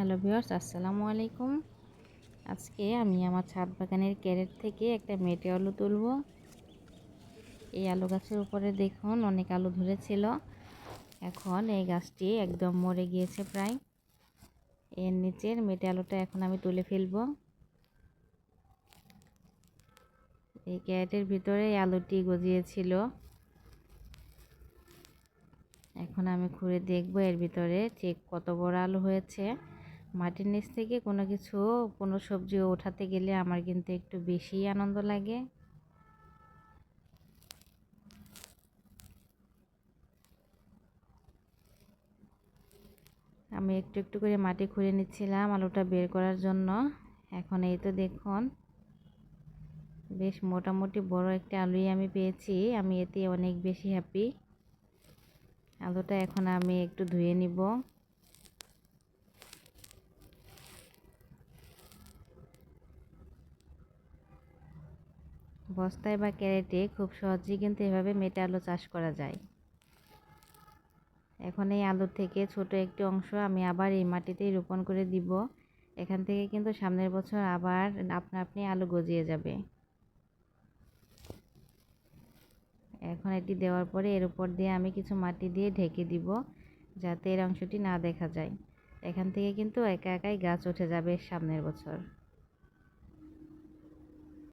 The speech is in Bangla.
হ্যালো ভিউয়ার্স, আসসালামু আলাইকুম। আজকে আমি আমার ছাদ বাগানের ক্যারেট থেকে একটা মেটে আলু তুলব। এই আলু গাছের উপরে দেখুন অনেক আলু ধরেছিল, এখন এই গাছটি একদম মরে গিয়েছে প্রায়। এর নিচের মেটে আলুটা এখন আমি তুলে ফেলব। এই ক্যারেটের ভিতরে এই আলুটি গজিয়েছিল। এখন আমি খুঁড়ে দেখব এর ভিতরে ঠিক কত বড় আলু হয়েছে। মাটির নিচ থেকে কোনো সবজি ওঠাতে গেলে আমার কিন্তু একটু বেশি আনন্দ লাগে। আমি একটু একটু করে মাটি খুঁড়ে নিচ্ছিলাম আলুটা বের করার জন্য। এখন এই তো দেখুন বেশ মোটামুটি বড় একটা আলুই আমি পেয়েছি। আমি এতে অনেক বেশি হ্যাপি। আলুটা এখন আমি একটু ধুয়ে নিব। বস্তায় বা ক্যারেটে খুব সহজেই কিন্তু এভাবে মেটে আলু চাষ করা যায়। এখন এই আলু থেকে ছোট একটি অংশ আমি আবার এই মাটিতেই রোপণ করে দিব। এখান থেকে কিন্তু সামনের বছর আবার আপনা আপনি আলু গজিয়ে যাবে। এখন এটি দেওয়ার পরে এর উপর দিয়ে আমি কিছু মাটি দিয়ে ঢেকে দিব, যাতে এর অংশটি না দেখা যায়। এখান থেকে কিন্তু একা একাই গাছ উঠে যাবে সামনের বছর।